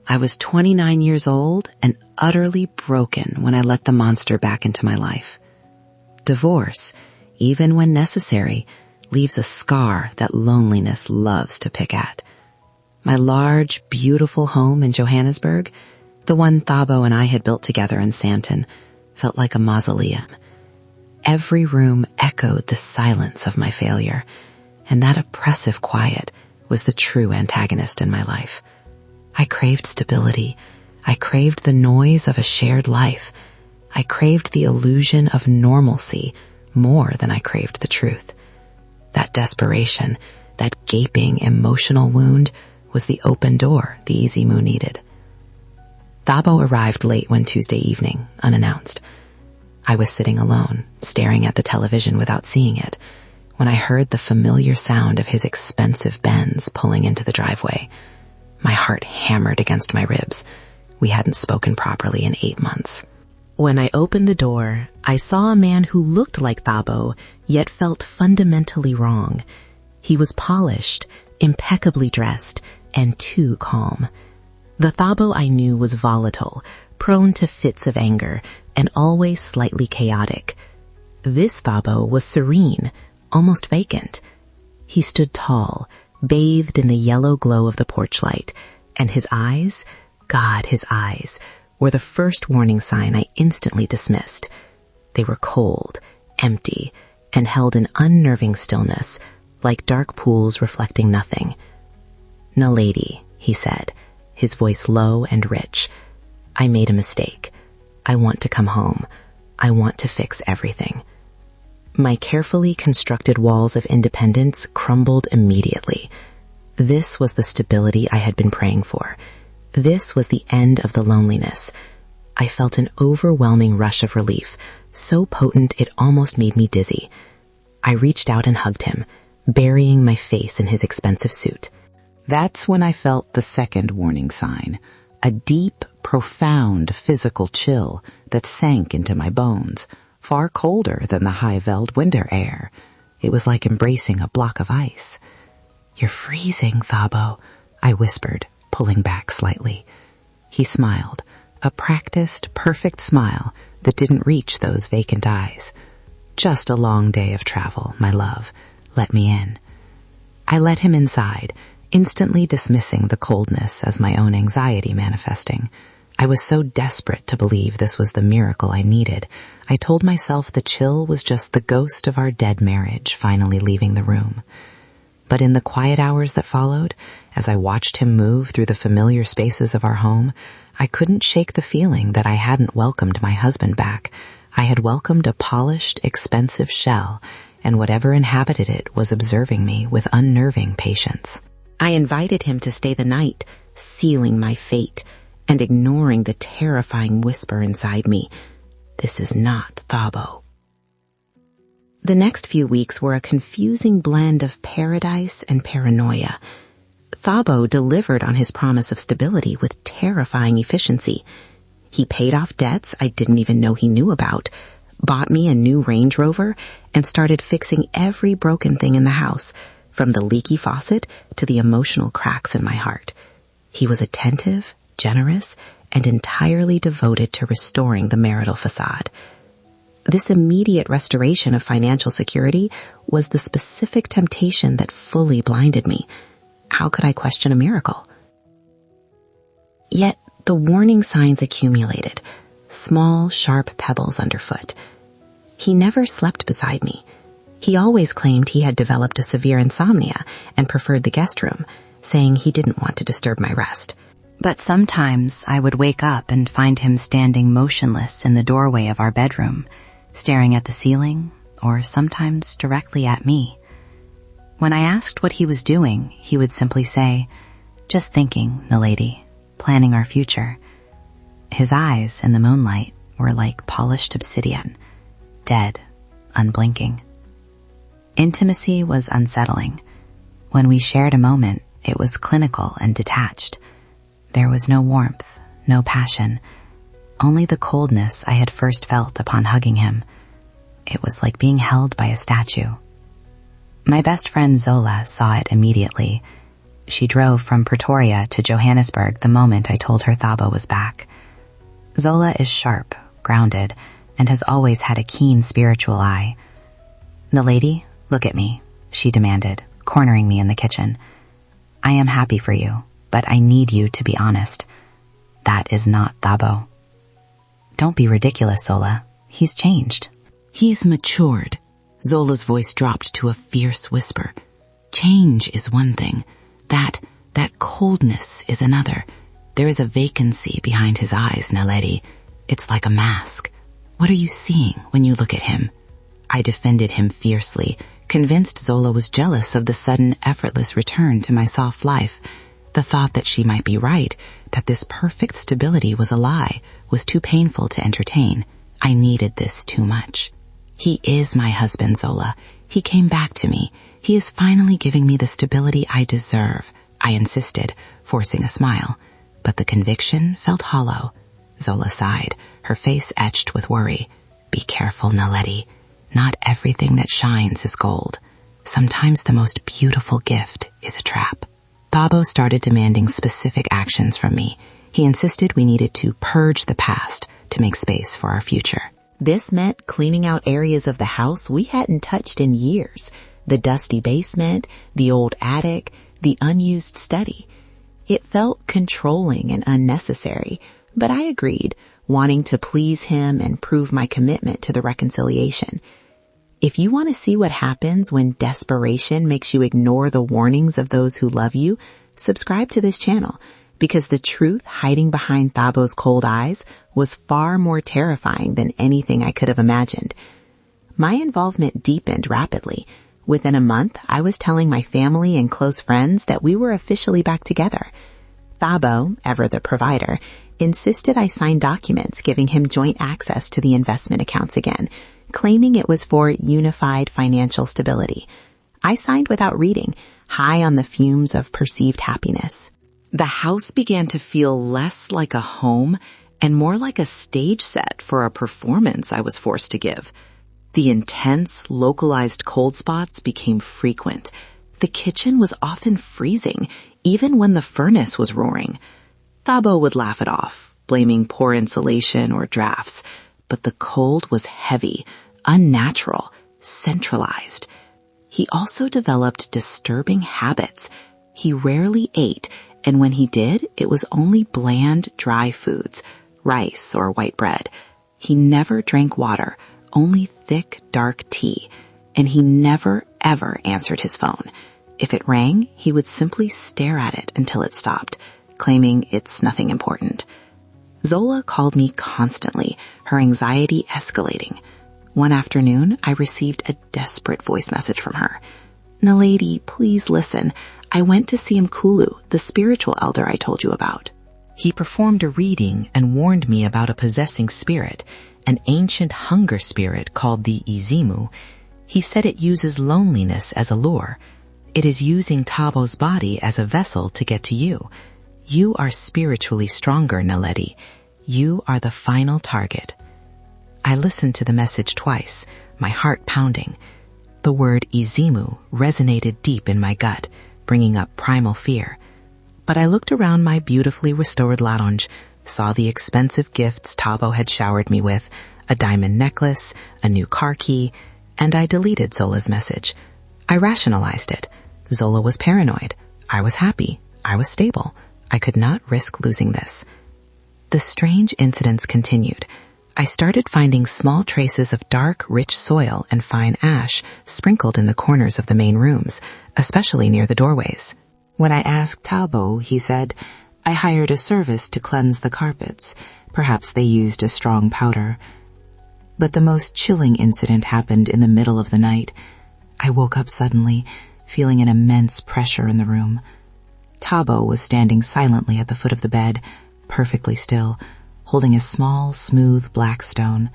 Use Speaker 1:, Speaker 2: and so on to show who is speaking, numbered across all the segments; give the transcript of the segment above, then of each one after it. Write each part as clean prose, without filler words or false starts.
Speaker 1: I was 29 years old and utterly broken when I let the monster back into my life. Divorce, even when necessary, leaves a scar that loneliness loves to pick at. My large, beautiful home in Johannesburg, the one Thabo and I had built together in Sandton, felt like a mausoleum. Every room echoed the silence of my failure, and that oppressive quiet was the true antagonist in my life. I craved stability. I craved the noise of a shared life. I craved the illusion of normalcy more than I craved the truth. That desperation, that gaping emotional wound, was the open door the Easy Moo needed. Thabo arrived late one Tuesday evening, unannounced. I was sitting alone, staring at the television without seeing it, when I heard the familiar sound of his expensive Benz pulling into the driveway. My heart hammered against my ribs. We hadn't spoken properly in 8 months. When I opened the door, I saw a man who looked like Thabo, yet felt fundamentally wrong. He was polished, impeccably dressed, and too calm. The Thabo I knew was volatile, prone to fits of anger, and always slightly chaotic. This Thabo was serene, almost vacant. He stood tall, bathed in the yellow glow of the porch light, and his eyes, God, his eyes, were the first warning sign I instantly dismissed. They were cold, empty, and held an unnerving stillness, like dark pools reflecting nothing. "Naledi," he said, his voice low and rich. "I made a mistake. I want to come home. I want to fix everything." My carefully constructed walls of independence crumbled immediately. This was the stability I had been praying for. This was the end of the loneliness. I felt an overwhelming rush of relief, so potent it almost made me dizzy. I reached out and hugged him, burying my face in his expensive suit. That's when I felt the second warning sign, a deep, profound physical chill that sank into my bones, far colder than the high-veld winter air. It was like embracing a block of ice. "You're freezing, Thabo," I whispered, pulling back slightly. He smiled, a practiced, perfect smile that didn't reach those vacant eyes. "Just a long day of travel, my love. Let me in." I let him inside, instantly dismissing the coldness as my own anxiety manifesting. I was so desperate to believe this was the miracle I needed. I told myself the chill was just the ghost of our dead marriage finally leaving the room. But in the quiet hours that followed, as I watched him move through the familiar spaces of our home, I couldn't shake the feeling that I hadn't welcomed my husband back. I had welcomed a polished, expensive shell, and whatever inhabited it was observing me with unnerving patience. I invited him to stay the night, sealing my fate, and ignoring the terrifying whisper inside me, "This is not Thabo." The next few weeks were a confusing blend of paradise and paranoia. Thabo delivered on his promise of stability with terrifying efficiency. He paid off debts I didn't even know he knew about, bought me a new Range Rover, and started fixing every broken thing in the house, from the leaky faucet to the emotional cracks in my heart. He was attentive, generous, and entirely devoted to restoring the marital facade. This immediate restoration of financial security was the specific temptation that fully blinded me. How could I question a miracle? Yet the warning signs accumulated, small, sharp pebbles underfoot. He never slept beside me. He always claimed he had developed a severe insomnia and preferred the guest room, saying he didn't want to disturb my rest. But sometimes I would wake up and find him standing motionless in the doorway of our bedroom, staring at the ceiling, or sometimes directly at me. When I asked what he was doing, he would simply say, "Just thinking, Naledi, planning our future." His eyes in the moonlight were like polished obsidian, dead, unblinking. Intimacy was unsettling. When we shared a moment, it was clinical and detached. There was no warmth, no passion, only the coldness I had first felt upon hugging him. It was like being held by a statue. My best friend Zola saw it immediately. She drove from Pretoria to Johannesburg the moment I told her Thabo was back. Zola is sharp, grounded, and has always had a keen spiritual eye. "Naledi, look at me," she demanded, cornering me in the kitchen. "I am happy for you, but I need you to be honest. That is not Thabo." "Don't be ridiculous, Zola. He's changed."
Speaker 2: "He's matured." Zola's voice dropped to a fierce whisper. "Change is one thing. That coldness is another. There is a vacancy behind his eyes, Naledi. It's like a mask. What are you seeing when you look at him?" I defended him fiercely, convinced Zola was jealous of the sudden, effortless return to my soft life. The thought that she might be right, that this perfect stability was a lie, was too painful to entertain. I needed this too much. "He is my husband, Zola. He came back to me. He is finally giving me the stability I deserve," I insisted, forcing a smile. But the conviction felt hollow. Zola sighed, her face etched with worry. "Be careful, Naledi. Not everything that shines is gold. Sometimes the most beautiful gift is a trap." Thabo started demanding specific actions from me. He insisted we needed to purge the past to make space for our future. This meant cleaning out areas of the house we hadn't touched in years. The dusty basement, the old attic, the unused study. It felt controlling and unnecessary, but I agreed, wanting to please him and prove my commitment to the reconciliation. If you want to see what happens when desperation makes you ignore the warnings of those who love you, subscribe to this channel, because the truth hiding behind Thabo's cold eyes was far more terrifying than anything I could have imagined. My involvement deepened rapidly. Within a month, I was telling my family and close friends that we were officially back together. Thabo, ever the provider, insisted I sign documents giving him joint access to the investment accounts again, claiming it was for unified financial stability. I signed without reading, high on the fumes of perceived happiness. The house began to feel less like a home and more like a stage set for a performance I was forced to give. The intense, localized cold spots became frequent. The kitchen was often freezing, even when the furnace was roaring. Thabo would laugh it off, blaming poor insulation or drafts, but the cold was heavy, unnatural, centralized. He also developed disturbing habits. He rarely ate, and when he did, it was only bland, dry foods, rice or white bread. He never drank water, only thick, dark tea, and he never, ever answered his phone. If it rang, he would simply stare at it until it stopped, claiming it's nothing important. Zola called me constantly, her anxiety escalating. One afternoon, I received a desperate voice message from her. "Naledi, please listen. I went to see Mkulu, the spiritual elder I told you about. He performed a reading and warned me about a possessing spirit, an ancient hunger spirit called the Izimu. He said it uses loneliness as a lure. It is using Thabo's body as a vessel to get to you. You are spiritually stronger, Naledi. You are the final target." I listened to the message twice, my heart pounding. The word Izimu resonated deep in my gut, bringing up primal fear. But I looked around my beautifully restored lounge, saw the expensive gifts Thabo had showered me with, a diamond necklace, a new car key, and I deleted Zola's message. I rationalized it. Zola was paranoid. I was happy. I was stable. I could not risk losing this. The strange incidents continued. I started finding small traces of dark, rich soil and fine ash sprinkled in the corners of the main rooms, especially near the doorways. When I asked Thabo, he said, "I hired a service to cleanse the carpets. Perhaps they used a strong powder." But the most chilling incident happened in the middle of the night. I woke up suddenly, feeling an immense pressure in the room. Thabo was standing silently at the foot of the bed, perfectly still, holding a small, smooth black stone.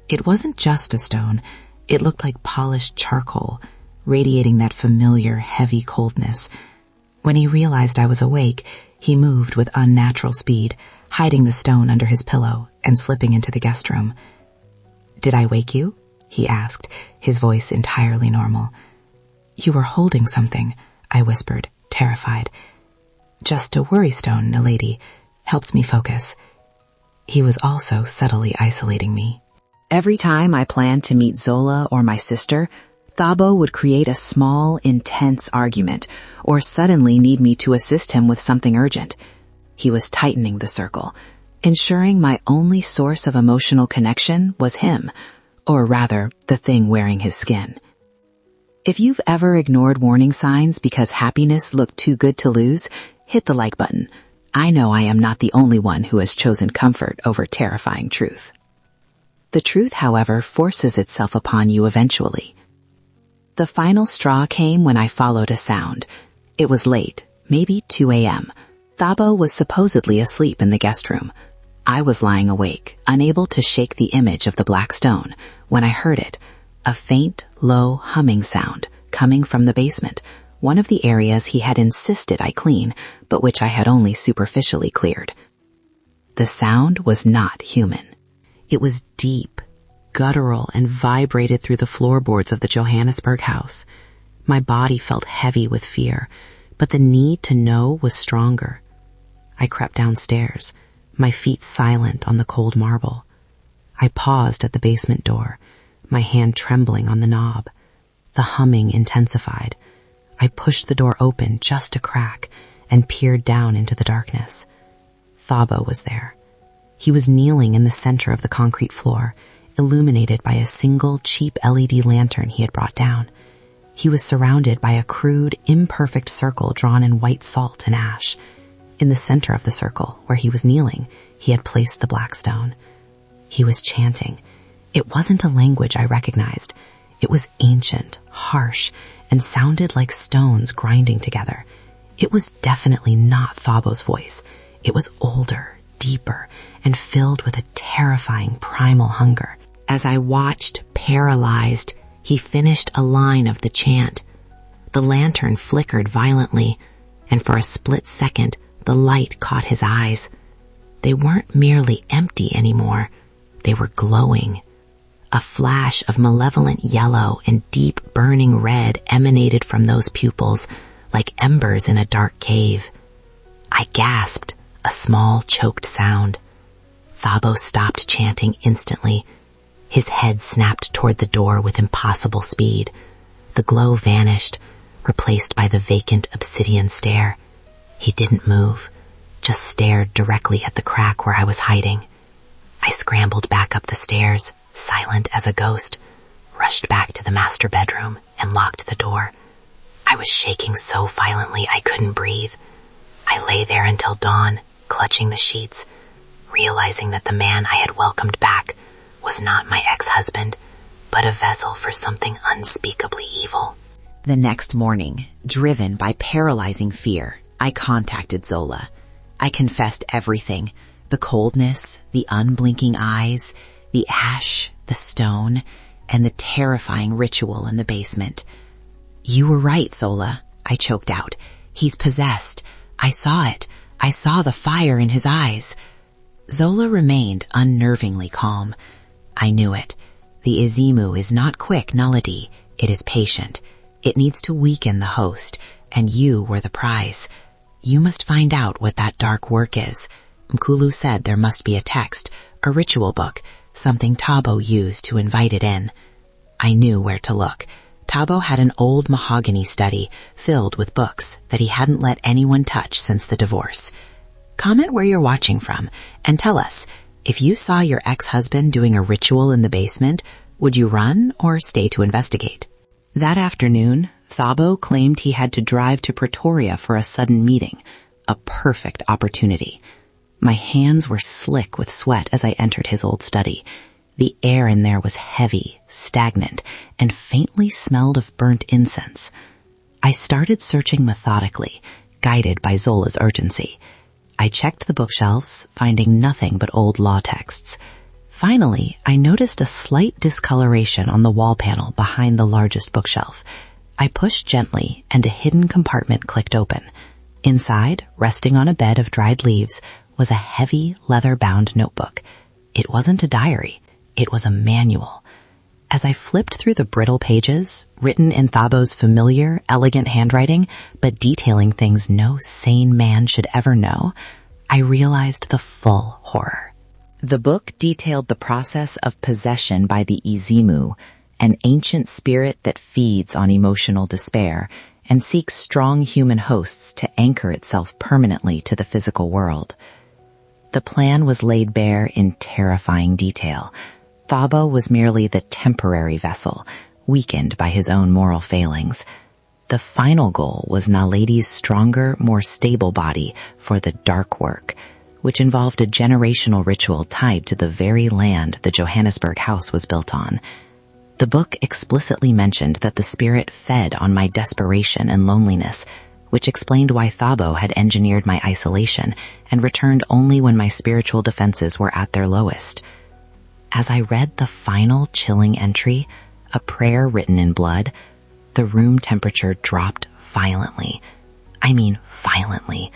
Speaker 2: It wasn't just a stone. It looked like polished charcoal, radiating that familiar, heavy coldness. When he realized I was awake, he moved with unnatural speed, hiding the stone under his pillow and slipping into the guest room. "Did I wake you?" he asked, his voice entirely normal. "You were holding something," I whispered, terrified. "Just a worry stone, milady. Helps me focus." He was also subtly isolating me.
Speaker 1: Every time I planned to meet Zola or my sister, Thabo would create a small, intense argument or suddenly need me to assist him with something urgent. He was tightening the circle, ensuring my only source of emotional connection was him, or rather, the thing wearing his skin. If you've ever ignored warning signs because happiness looked too good to lose, hit the like button. I know I am not the only one who has chosen comfort over terrifying truth. The truth, however, forces itself upon you eventually. The final straw came when I followed a sound. It was late, maybe 2 a.m. Thabo was supposedly asleep in the guest room. I was lying awake, unable to shake the image of the black stone, when I heard it, a faint, low humming sound coming from the basement, one of the areas he had insisted I clean, but which I had only superficially cleared. The sound was not human. It was deep, guttural, and vibrated through the floorboards of the Johannesburg house. My body felt heavy with fear, but the need to know was stronger. I crept downstairs, my feet silent on the cold marble. I paused at the basement door, my hand trembling on the knob. The humming intensified. I pushed the door open just a crack and peered down into the darkness. Thabo was there. He was kneeling in the center of the concrete floor, illuminated by a single cheap LED lantern he had brought down. He was surrounded by a crude, imperfect circle drawn in white salt and ash. In the center of the circle, where he was kneeling, he had placed the black stone. He was chanting. It wasn't a language I recognized. It was ancient, harsh, and sounded like stones grinding together. It was definitely not Thabo's voice. It was older, deeper, and filled with a terrifying primal hunger. As I watched, paralyzed, he finished a line of the chant. The lantern flickered violently, and for a split second, the light caught his eyes. They weren't merely empty anymore. They were glowing. A flash of malevolent yellow and deep burning red emanated from those pupils, like embers in a dark cave. I gasped, a small, choked sound. Thabo stopped chanting instantly. His head snapped toward the door with impossible speed. The glow vanished, replaced by the vacant obsidian stare. He didn't move, just stared directly at the crack where I was hiding. I scrambled back up the stairs, silent as a ghost, rushed back to the master bedroom, and locked the door. I was shaking so violently I couldn't breathe. I lay there until dawn, clutching the sheets, realizing that the man I had welcomed back was not my ex-husband, but a vessel for something unspeakably evil. The next morning, driven by paralyzing fear, I contacted Zola. I confessed everything: the coldness, the unblinking eyes, the ash, the stone, and the terrifying ritual in the basement. "You were right, Zola," I choked out. "He's possessed. I saw it. I saw the fire in his eyes." Zola remained unnervingly calm. I knew it. The Izimu is not quick nullity. It is patient. It needs to weaken the host, and you were the prize. You must find out what that dark work is. Mkulu said there must be a text, a ritual book, something Thabo used to invite it in. I knew where to look. Thabo had an old mahogany study filled with books that he hadn't let anyone touch since the divorce. Comment where you're watching from and tell us, if you saw your ex-husband doing a ritual in the basement, would you run or stay to investigate? That afternoon, Thabo claimed he had to drive to Pretoria for a sudden meeting, a perfect opportunity. My hands were slick with sweat as I entered his old study. The air in there was heavy, stagnant, and faintly smelled of burnt incense. I started searching methodically, guided by Zola's urgency. I checked the bookshelves, finding nothing but old law texts. Finally, I noticed a slight discoloration on the wall panel behind the largest bookshelf. I pushed gently, and a hidden compartment clicked open. Inside, resting on a bed of dried leaves, was a heavy, leather-bound notebook. It wasn't a diary. It was a manual.
Speaker 2: As I flipped through the brittle pages, written in Thabo's familiar, elegant handwriting, but detailing things no sane man should ever know, I realized the full horror. The book detailed the process of possession by the Izimu, an ancient spirit that feeds on emotional despair and seeks strong human hosts to anchor itself permanently to the physical world. The plan was laid bare in terrifying detail. Thabo was merely the temporary vessel, weakened by his own moral failings. The final goal was Naledi's stronger, more stable body for the dark work, which involved a generational ritual tied to the very land the Johannesburg house was built on. The book explicitly mentioned that the spirit fed on my desperation and loneliness, which explained why Thabo had engineered my isolation and returned only when my spiritual defenses were at their lowest. As I read the final chilling entry, a prayer written in blood, the room temperature dropped violently. I mean violently.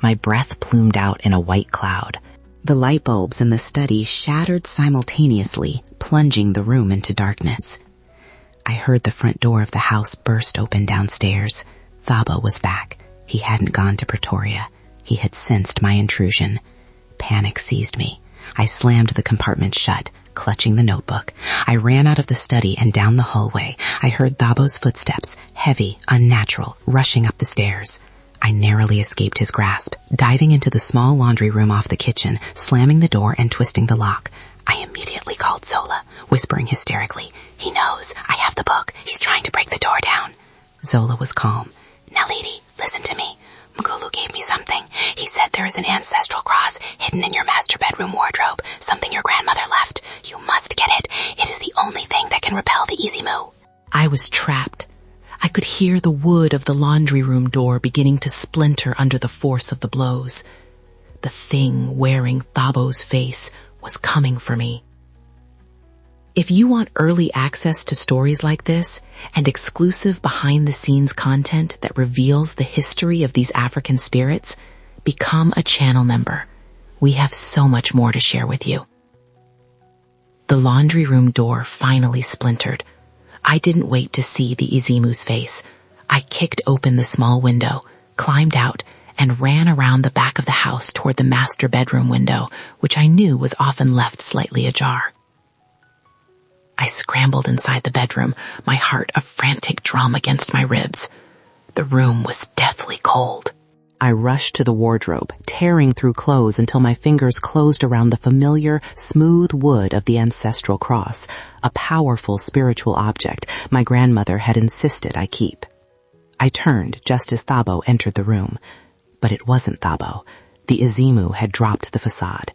Speaker 2: My breath plumed out in a white cloud. The light bulbs in the study shattered simultaneously, plunging the room into darkness. I heard the front door of the house burst open downstairs. Thabo was back. He hadn't gone to Pretoria. He had sensed my intrusion. Panic seized me. I slammed the compartment shut, clutching the notebook. I ran out of the study and down the hallway. I heard Thabo's footsteps, heavy, unnatural, rushing up the stairs. I narrowly escaped his grasp, diving into the small laundry room off the kitchen, slamming the door and twisting the lock. I immediately called Zola, whispering hysterically, "He knows. I have the book. He's trying to break the door down." Zola was calm. "Naledi, listen to me. Mkulu gave me something. He said there is an ancestral cross hidden in your master bedroom wardrobe, something your grandmother left. You must get it. It is the only thing that can repel the Izimu." I was trapped. I could hear the wood of the laundry room door beginning to splinter under the force of the blows. The thing wearing Thabo's face was coming for me. If you want early access to stories like this and exclusive behind-the-scenes content that reveals the history of these African spirits, become a channel member. We have so much more to share with you. The laundry room door finally splintered. I didn't wait to see the Izimu's face. I kicked open the small window, climbed out, and ran around the back of the house toward the master bedroom window, which I knew was often left slightly ajar. I scrambled inside the bedroom, my heart a frantic drum against my ribs. The room was deathly cold. I rushed to the wardrobe, tearing through clothes until my fingers closed around the familiar, smooth wood of the ancestral cross, a powerful spiritual object my grandmother had insisted I keep. I turned just as Thabo entered the room. But it wasn't Thabo. The Izimu had dropped the facade.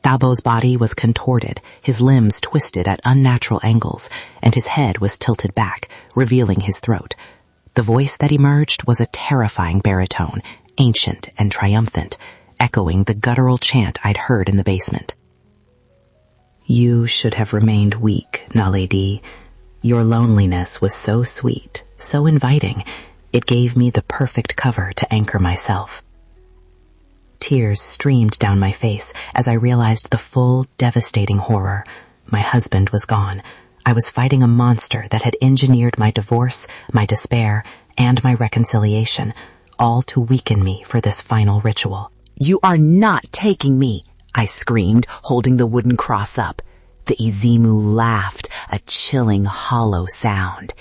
Speaker 2: Thabo's body was contorted, his limbs twisted at unnatural angles, and his head was tilted back, revealing his throat. The voice that emerged was a terrifying baritone, ancient and triumphant, echoing the guttural chant I'd heard in the basement. "You should have remained weak, Naledi. Your loneliness was so sweet, so inviting. It gave me the perfect cover to anchor myself." Tears streamed down my face as I realized the full, devastating horror. My husband was gone. I was fighting a monster that had engineered my divorce, my despair, and my reconciliation, all to weaken me for this final ritual. "You are not taking me," I screamed, holding the wooden cross up. The Izimu laughed, a chilling, hollow sound.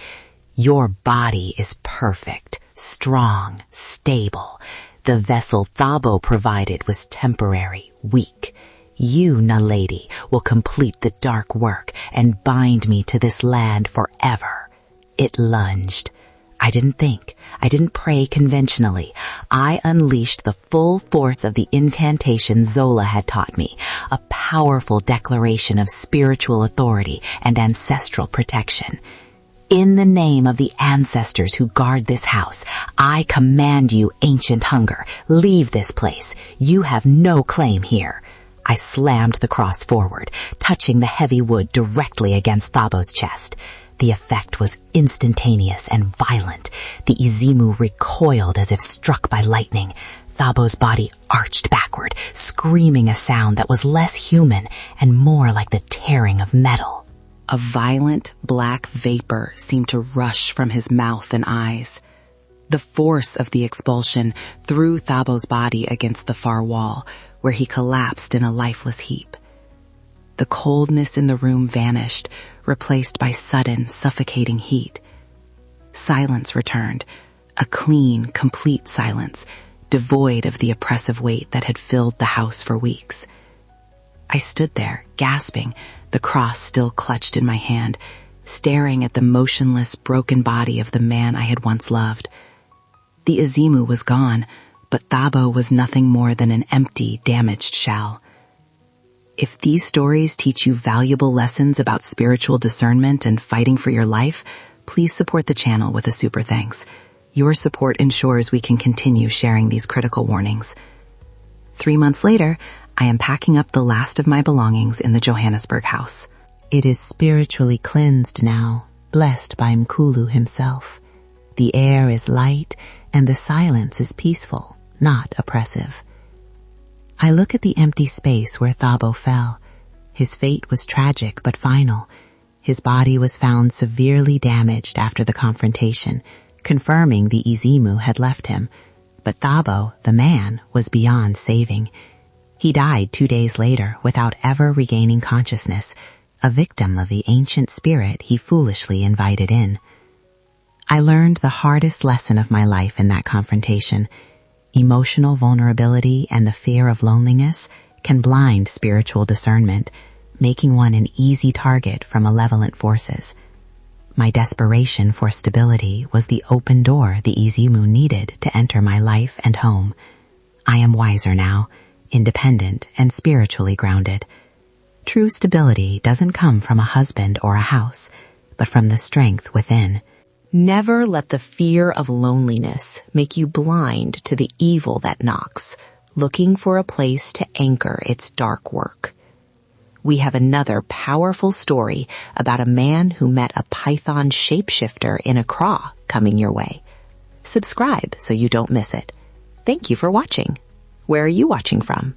Speaker 2: "Your body is perfect, strong, stable. The vessel Thabo provided was temporary, weak. You, Naledi, will complete the dark work and bind me to this land forever." It lunged. I didn't think. I didn't pray conventionally. I unleashed the full force of the incantation Zola had taught me, a powerful declaration of spiritual authority and ancestral protection. "In the name of the ancestors who guard this house, I command you, ancient hunger, leave this place. You have no claim here." I slammed the cross forward, touching the heavy wood directly against Thabo's chest. The effect was instantaneous and violent. The Izimu recoiled as if struck by lightning. Thabo's body arched backward, screaming a sound that was less human and more like the tearing of metal. A violent black vapor seemed to rush from his mouth and eyes. The force of the expulsion threw Thabo's body against the far wall, where he collapsed in a lifeless heap. The coldness in the room vanished, replaced by sudden, suffocating heat. Silence returned, a clean, complete silence, devoid of the oppressive weight that had filled the house for weeks. I stood there, gasping, the cross still clutched in my hand, staring at the motionless, broken body of the man I had once loved. The Izimu was gone, but Thabo was nothing more than an empty, damaged shell. If these stories teach you valuable lessons about spiritual discernment and fighting for your life, please support the channel with a super thanks. Your support ensures we can continue sharing these critical warnings. 3 months later, I am packing up the last of my belongings in the Johannesburg house.
Speaker 1: It is spiritually cleansed now, blessed by Mkulu himself. The air is light and the silence is peaceful, not oppressive. I look at the empty space where Thabo fell. His fate was tragic but final. His body was found severely damaged after the confrontation, confirming the Izimu had left him. But Thabo, the man, was beyond saving. He died 2 days later without ever regaining consciousness, a victim of the ancient spirit he foolishly invited in. I learned the hardest lesson of my life in that confrontation. Emotional vulnerability and the fear of loneliness can blind spiritual discernment, making one an easy target for malevolent forces. My desperation for stability was the open door the Izimu needed to enter my life and home. I am wiser now, independent and spiritually grounded. True stability doesn't come from a husband or a house, but from the strength within.
Speaker 3: Never let the fear of loneliness make you blind to the evil that knocks, looking for a place to anchor its dark work. We have another powerful story about a man who met a python shapeshifter in Accra coming your way. Subscribe so you don't miss it. Thank you for watching. Where are you watching from?